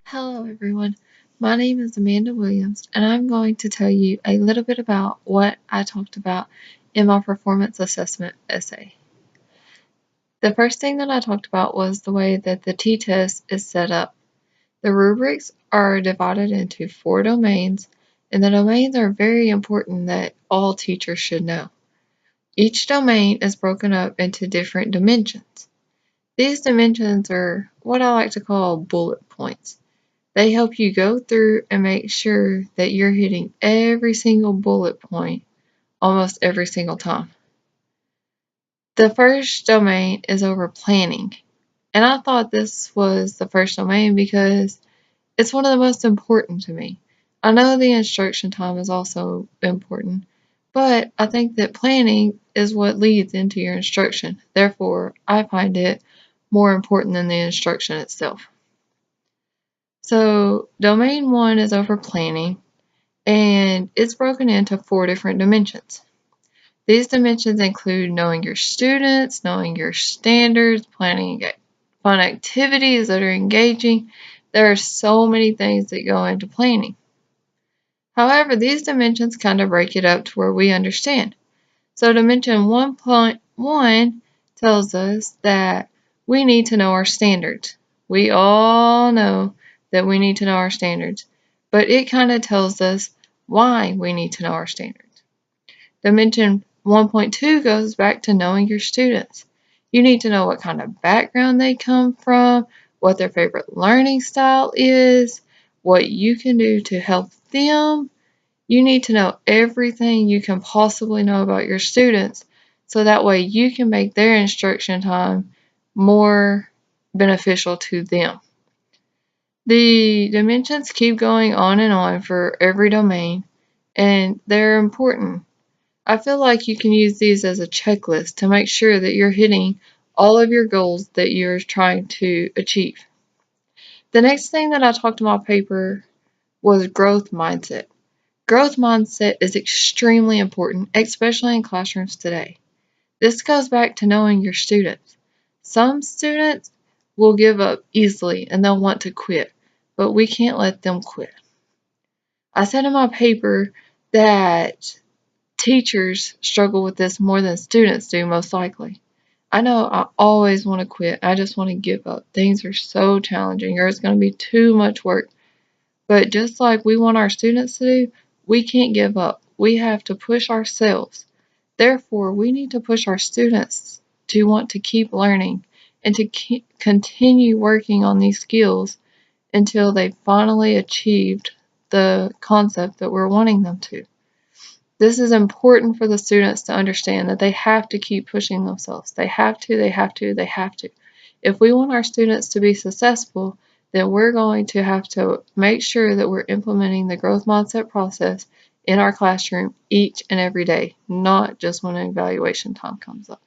Hello, everyone. My name is Amanda Williams, and I'm going to tell you a little bit about what I talked about in my performance assessment essay. The first thing that I talked about was the way that the t-test is set up. The rubrics are divided into 4 domains, and the domains are very important that all teachers should know. Each domain is broken up into different dimensions. These dimensions are what I like to call bullet points. They help you go through and make sure that you're hitting every single bullet point almost every single time. The first domain is over planning, and I thought this was the first domain because it's one of the most important to me. I know the instruction time is also important, but I think that planning is what leads into your instruction. Therefore, I find it more important than the instruction itself. So, domain 1 is over planning, and it's broken into 4 different dimensions. These dimensions include knowing your students, knowing your standards, planning fun activities that are engaging. There are so many things that go into planning. However, these dimensions kind of break it up to where we understand. So dimension 1.1 tells us that we need to know our standards. We all know that we need to know our standards, but it kind of tells us why we need to know our standards. Dimension 1.2 goes back to knowing your students. You need to know what kind of background they come from, what their favorite learning style is, what you can do to help them. You need to know everything you can possibly know about your students so that way you can make their instruction time more beneficial to them. The dimensions keep going on and on for every domain, and they're important. I feel like you can use these as a checklist to make sure that you're hitting all of your goals that you're trying to achieve. The next thing that I talked in my paper was growth mindset. Growth mindset is extremely important, especially in classrooms today. This goes back to knowing your students. Some students will give up easily and they'll want to quit, but we can't let them quit. I said in my paper that teachers struggle with this more than students do, most likely. I know I always want to quit. I just want to give up. Things are so challenging, or it's going to be too much work. But just like we want our students to do, we can't give up. We have to push ourselves. Therefore, we need to push our students to want to keep learning and to continue working on these skills until they finally achieved the concept that we're wanting them to. This is important for the students to understand that they have to keep pushing themselves. They have to, they have to, they have to. If we want our students to be successful, then we're going to have to make sure that we're implementing the growth mindset process in our classroom each and every day, not just when evaluation time comes up.